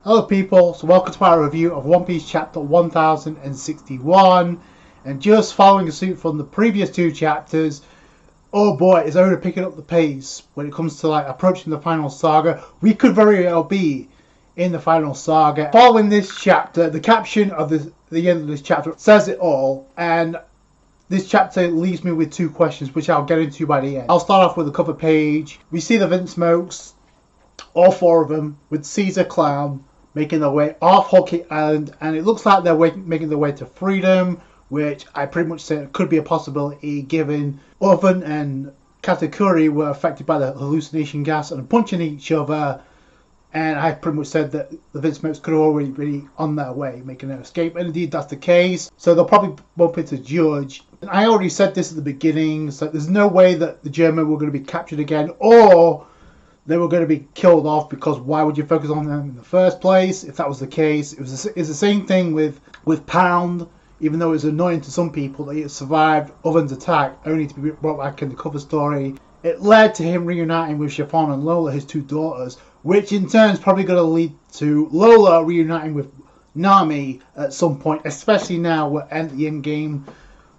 Hello people, so welcome to my review of One Piece chapter 1061, and just following a suit from the previous two chapters, oh boy, it's only picking up the pace when it comes to approaching the final saga. We could very well be in the final saga. Following this chapter, the caption of the end of this chapter says it all, and this chapter leaves me with two questions which I'll get into by the end. I'll start off with the cover page. We see the Vinsmokes, all four of them, with Caesar Clown making their way off Whole Cake Island, and it looks like they're making their way to freedom, which I pretty much said could be a possibility given Oven and Katakuri were affected by the hallucination gas and punching each other, and I pretty much said that the Vinsmokes could already be on their way making an escape, and indeed that's the case. So they'll probably bump into Judge. And I already said this at the beginning, so there's no way that the German were going to be captured again, or they were going to be killed off, because why would you focus on them in the first place if that was the case? It's the same thing with Pound, even though it was annoying to some people that he had survived Oven's attack only to be brought back in the cover story. It led to him reuniting with Chiffon and Lola, his two daughters, which in turn is probably going to lead to Lola reuniting with Nami at some point, especially now we're at the end game.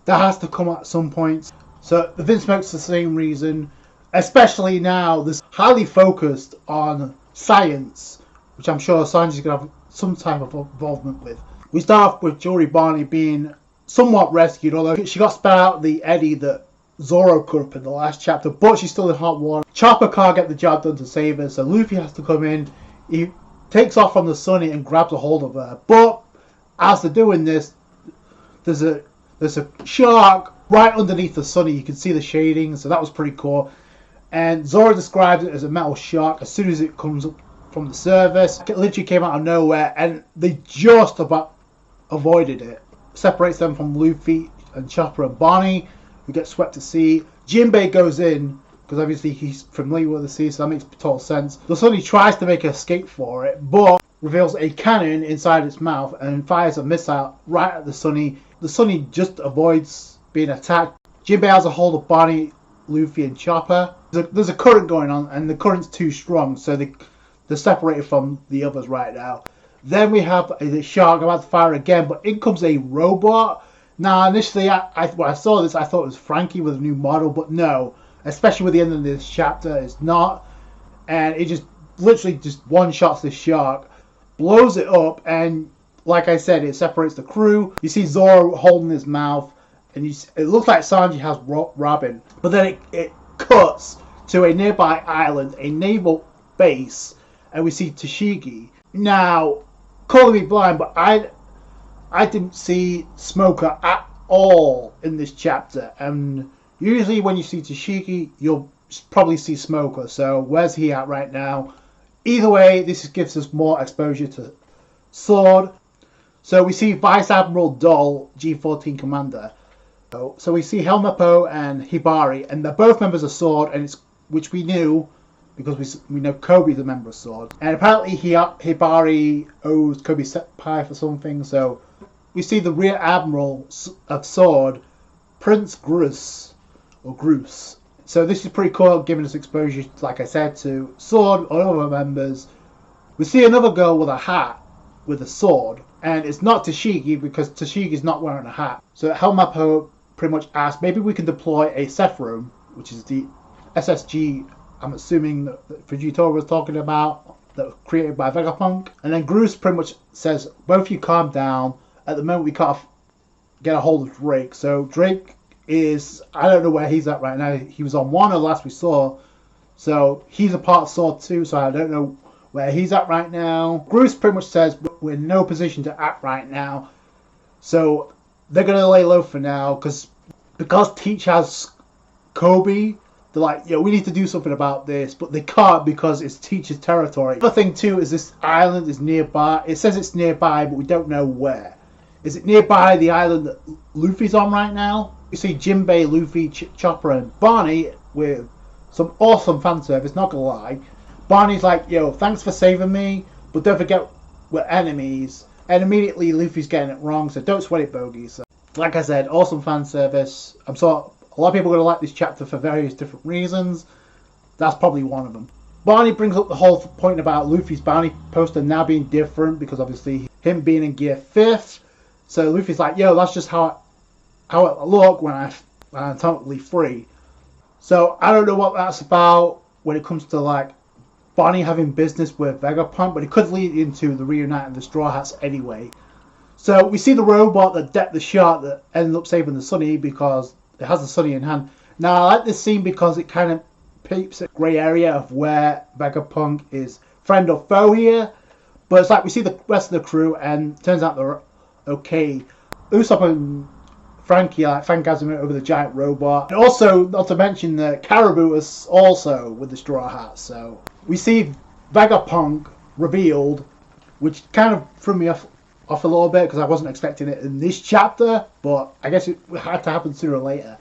That has to come at some point. So the Vinsmokes, the same reason. Especially now, this highly focused on science, which I'm sure Sanji's going to have some type of involvement with. We start off with jewelrybonney being somewhat rescued, although she got spat out the eddy that Zoro cut up in the last chapter, but she's still in hot water. Chopper can't get the job done to save her, so Luffy has to come in. He takes off from the Sunny and grabs a hold of her, but as they're doing this, there's a shark right underneath the Sunny. You can see the shading, so that was pretty cool. And Zoro describes it as a metal shark as soon as it comes up from the surface. It literally came out of nowhere, and they just about avoided it. Separates them from Luffy and Chopper and Bonney, who get swept to sea. Jinbei goes in, because obviously he's familiar with the sea, so that makes total sense. The Sunny tries to make an escape for it, but reveals a cannon inside its mouth and fires a missile right at the Sunny. The Sunny just avoids being attacked. Jinbei has a hold of Bonney, Luffy and Chopper. There's a current going on, and the current's too strong, so they're separated from the others right now. Then we have the shark about to fire again, but in comes a robot. Now initially when I saw this, I thought it was Frankie with a new model, but no, especially with the end of this chapter, it's not. And it just literally just one shots this shark, blows it up, and like I said, it separates the crew. You see Zoro holding his mouth, and it looks like Sanji has Robin, but then it cuts to a nearby island, a naval base, and we see Tashigi. Now, call me blind, but I didn't see Smoker at all in this chapter, and usually when you see Tashigi, you'll probably see Smoker, so where's he at right now? Either way, this gives us more exposure to Sword. So we see Vice Admiral Dole, G14 Commander. So we see Helmeppo and Hibari, and they're both members of Sword, and which we knew because we know Kobe's a member of Sword. And apparently Hibari owes Kobe Senpai for something, so we see the Rear Admiral of Sword, Prince Gruss, or Gruss. So this is pretty cool, giving us exposure, like I said, to Sword or other members. We see another girl with a hat with a sword, and it's not Tashigi because Tashigi's not wearing a hat. So Helmeppo pretty much asked, maybe we can deploy a Sephiroth, which is the SSG, I'm assuming that Fujitora was talking about, that was created by Vegapunk. And then Gruss pretty much says, both of you calm down. At the moment we can't get a hold of Drake. So Drake is, I don't know where he's at right now. He was on Wano last we saw. So he's a part of Sword too, so I don't know where he's at right now. Gruss pretty much says, we're in no position to act right now. So they're going to lay low for now, because Teach has Kobe. They're like, we need to do something about this, but they can't because it's Teach's territory. The other thing too is this island is nearby. It says it's nearby, but we don't know where. Is it nearby the island that Luffy's on right now? You see Jinbei, Luffy, Chopper, and Bonney with some awesome fan service, not gonna lie. Barney's like, thanks for saving me, but don't forget we're enemies. And immediately Luffy's getting it wrong, so don't sweat it, Bogey. So, like I said, awesome fan service. A lot of people are going to like this chapter for various different reasons. That's probably one of them. Barney brings up the whole point about Luffy's bounty poster now being different because obviously him being in gear 5th. So Luffy's like, yo, that's just how it look when I'm totally free. So I don't know what that's about when it comes to like Bonney having business with Vegapunk, but it could lead into the reuniting the Straw Hats anyway. So we see the robot that decked the shark that ended up saving the Sunny because it has the Sunny in hand. Now I like this scene because it kind of peeps a grey area of where Vegapunk is friend or foe here. But it's like we see the rest of the crew and turns out they're okay. Usopp and Frankie like fangasming over the giant robot. And also, not to mention that Caribou is also with the Straw Hats. So we see Vegapunk revealed, which kind of threw me off a little bit because I wasn't expecting it in this chapter, but I guess it had to happen sooner or later.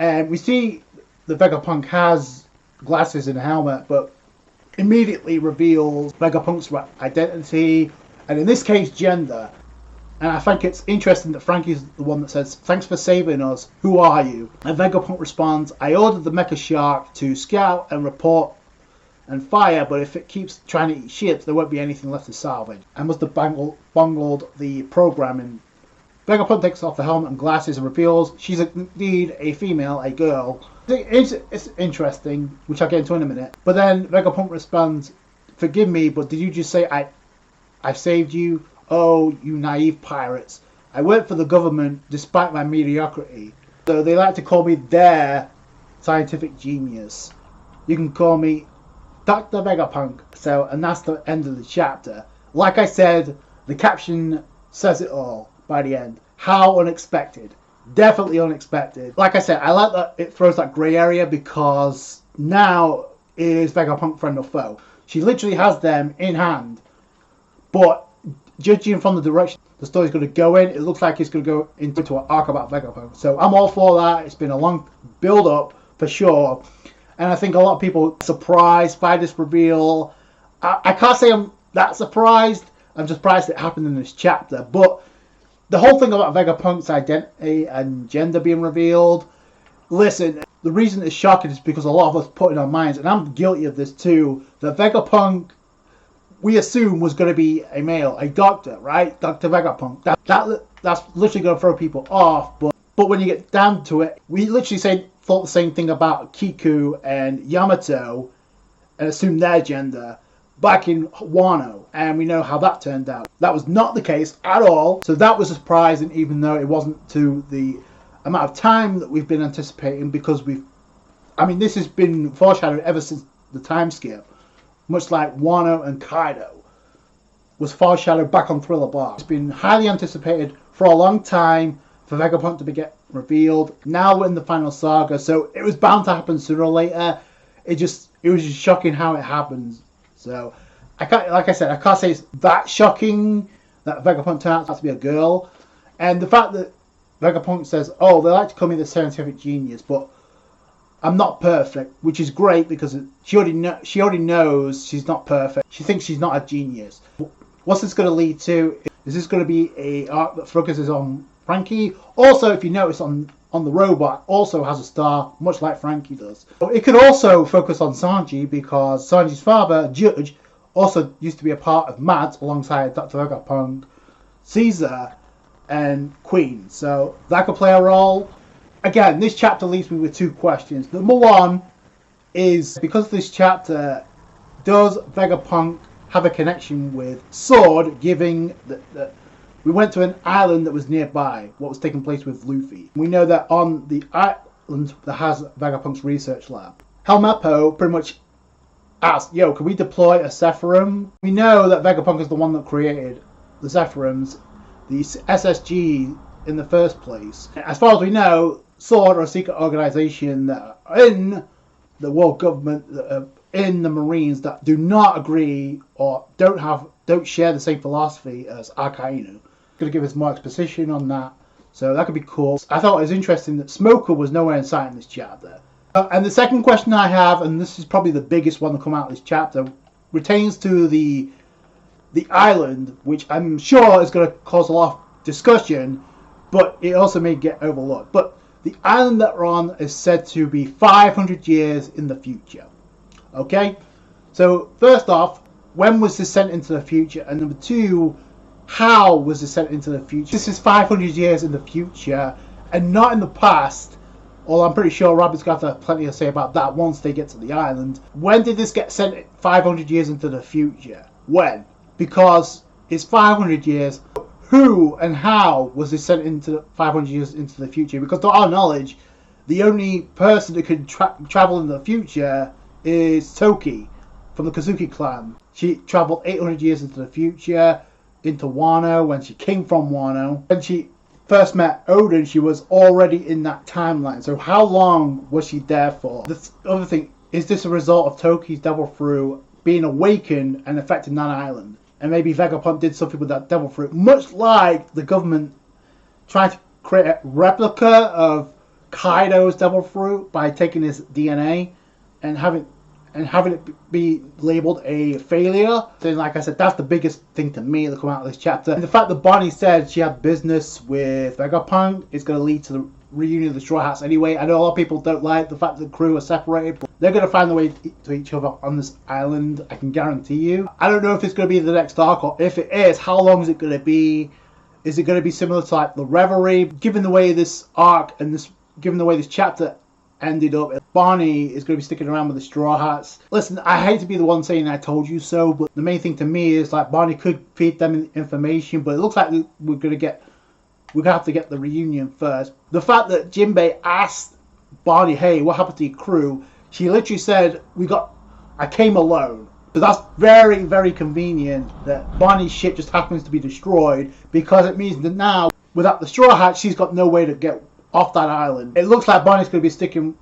And we see the Vegapunk has glasses and a helmet, but immediately reveals Vegapunk's identity, and in this case, gender. And I think it's interesting that Frankie's the one that says, "Thanks for saving us, who are you?" And Vegapunk responds, "I ordered the Mecha Shark to scout and report and fire, but if it keeps trying to eat ships, there won't be anything left to salvage. I must have bungled the programming." Vegapunk takes off the helmet and glasses and reveals she's indeed a female, a girl. It's interesting, which I'll get into in a minute. But then Vegapunk responds, "Forgive me, but did you just say I saved you? Oh, you naive pirates. I work for the government despite my mediocrity. So they like to call me their scientific genius. You can call me Dr. Vegapunk." So, and that's the end of the chapter. Like I said, the caption says it all by the end. How unexpected. Definitely unexpected. Like I said, I like that it throws that grey area because now is Vegapunk friend or foe. She literally has them in hand. But judging from the direction the story's going to go in, it looks like it's going to go into an arc about Vegapunk. So I'm all for that. It's been a long build up for sure. And I think a lot of people are surprised by this reveal. I can't say I'm that surprised. I'm just surprised it happened in this chapter. But the whole thing about Vegapunk's identity and gender being revealed, listen, the reason it's shocking is because a lot of us put in our minds, and I'm guilty of this too, that Vegapunk, we assume, was going to be a male, a doctor, right? Dr. Vegapunk. That's literally going to throw people off. But when you get down to it, we literally thought the same thing about Kiku and Yamato and assumed their gender back in Wano, and we know how that turned out. That was not the case at all, so that was surprising, even though it wasn't to the amount of time that we've been anticipating, because this has been foreshadowed ever since the time skip, much like Wano and Kaido was foreshadowed back on Thriller Bark. It's been highly anticipated for a long time for Vegapunk to get revealed. Now we're in the final saga, so it was bound to happen sooner or later. It was just shocking how it happens. So, I can't say it's that shocking that Vegapunk turned out to be a girl. And the fact that Vegapunk says, "Oh, they like to call me the scientific genius, but I'm not perfect," which is great because she already knows she's not perfect. She thinks she's not a genius. What's this going to lead to? Is this going to be a arc that focuses on Frankie? Also, if you notice on the robot, also has a star, much like Frankie does. It could also focus on Sanji because Sanji's father, Judge, also used to be a part of Mads alongside Dr. Vegapunk, Caesar, and Queen. So that could play a role. Again, this chapter leaves me with two questions. Number one is, because this chapter, does Vegapunk have a connection with Sword, giving that we went to an island that was nearby, what was taking place with Luffy. We know that on the island that has Vegapunk's research lab, Helmeppo pretty much asked, "Yo, can we deploy a Zephyrum?" We know that Vegapunk is the one that created the Zephyrums, the SSG in the first place. As far as we know, Sword are a secret organization that are in the world government, that are in the Marines, that do not agree or don't share the same philosophy as Akainu. Going to give us more exposition on that, so that could be cool. I thought it was interesting that Smoker was nowhere in sight in this chapter. And the second question I have, and this is probably the biggest one to come out of this chapter, pertains to the island, which I'm sure is going to cause a lot of discussion, but it also may get overlooked. But the island that we're on is said to be 500 years in the future. Okay? So first off, when was this sent into the future? And number two, how was this sent into the future? This is 500 years in the future and not in the past. Well, I'm pretty sure Rabbit's got plenty to say about that once they get to the island. When did this get sent 500 years into the future? When? Because it's 500 years. Who and how was this sent into 500 years into the future? Because to our knowledge, the only person that could travel in the future is Toki from the Kazuki clan. She traveled 800 years into the future, into Wano, when she came from Wano. When she first met Odin, she was already in that timeline. So how long was she there for? The other thing, is this a result of Toki's devil fruit being awakened and affecting that island? And maybe Vegapunk did something with that devil fruit, much like the government tried to create a replica of Kaido's devil fruit by taking his DNA and having it be labeled a failure. So like I said, that's the biggest thing to me that come out of this chapter. And the fact that Bonney said she had business with Vegapunk is going to lead to the reunion of the Straw Hats anyway. I know a lot of people don't like the fact that the crew are separated, but they're going to find their way to each other on this island, I can guarantee you. I don't know if it's going to be the next arc, or if it is, how long is it going to be? Is it going to be similar to like the Reverie? Given the way this arc and given the way this chapter ended up, Bonney is going to be sticking around with the Straw Hats. Listen, I hate to be the one saying I told you so, but the main thing to me is like Bonney could feed them information, but it looks like we're going to have to get the reunion first. The fact that Jinbei asked Bonney, hey, what happened to your crew? She literally said, I came alone. So that's very, very convenient that Bonney's ship just happens to be destroyed, because it means that now, without the Straw Hat, she's got no way to get off that island. It looks like Bonney's going to be sticking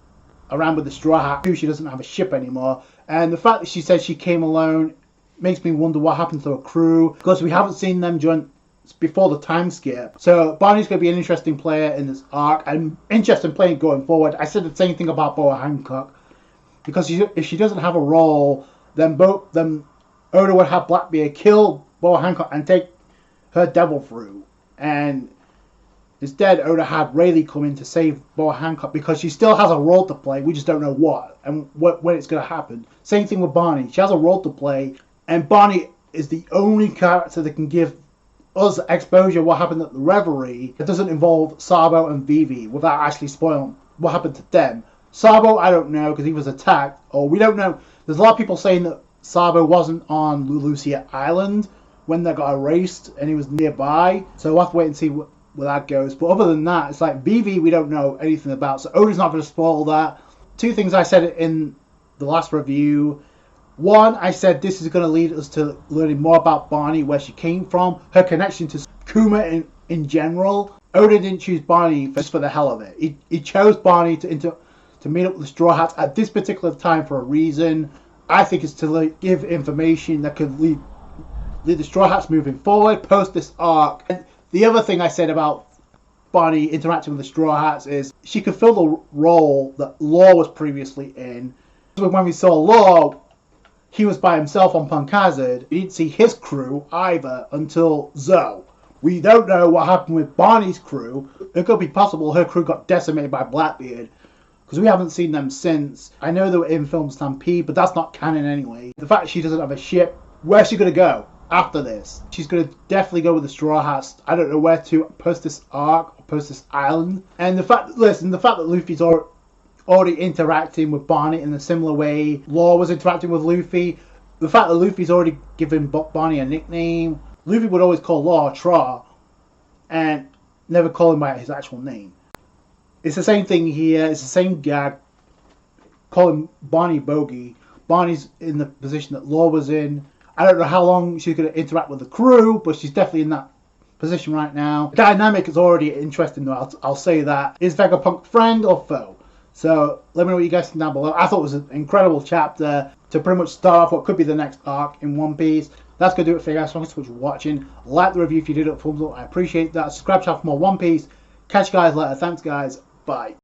around with the Straw Hat. She doesn't have a ship anymore. And the fact that she said she came alone makes me wonder what happened to her crew, because we haven't seen them before the time skip. So Bonney's going to be an interesting player in this arc. I'm interested in playing going forward. I said the same thing about Boa Hancock, because if she doesn't have a role, then Oda would have Blackbeard kill Boa Hancock and take her devil fruit, and instead Oda had Rayleigh come in to save Boa Hancock, because she still has a role to play. We just don't know what and when it's going to happen. Same thing with Bonney. She has a role to play, and Bonney is the only character that can give us exposure what happened at the Reverie that doesn't involve Sabo and Vivi, without actually spoiling what happened to them. Sabo, I don't know, because he was attacked, or we don't know. There's a lot of people saying that Sabo wasn't on Lucia Island when they got erased and he was nearby, so we'll have to wait and see where that goes. But other than that, it's like Vivi we don't know anything about, so Oda's not going to spoil that. Two things I said in the last review. One, I said this is going to lead us to learning more about Bonney, where she came from, her connection to Kuma in general. Oda didn't choose Bonney just for the hell of it. He chose Bonney to meet up with the Straw Hats at this particular time for a reason. I think it's to give information that could lead the Straw Hats moving forward post this arc. And the other thing I said about Bonney interacting with the Straw Hats is she could fill the role that Law was previously in. When we saw Law, he was by himself on Punk Hazard. We didn't see his crew either until Zoe. We don't know what happened with Bonney's crew. It could be possible her crew got decimated by Blackbeard, because we haven't seen them since. I know they were in Film Stampede, but that's not canon anyway. The fact she doesn't have a ship, where's she going to go after this? She's going to definitely go with the Straw Hats. I don't know where to post this arc, or post this island. And the fact that Luffy's already interacting with Bonney in a similar way Law was interacting with Luffy. The fact that Luffy's already given Bonney a nickname. Luffy would always call Law Tra and never call him by his actual name. It's the same thing here. It's the same gag. Calling Bonney Bogey. Bonney's in the position that Law was in. I don't know how long she's going to interact with the crew, but she's definitely in that position right now. The dynamic is already interesting though, I'll say that. Is Vegapunk friend or foe? So let me know what you guys think down below. I thought it was an incredible chapter to pretty much start off what could be the next arc in One Piece. That's going to do it for you guys. Thanks so much for watching. Like the review if you did it. Thumbs up. I appreciate that. Subscribe to for more One Piece. Catch you guys later. Thanks guys. Bye.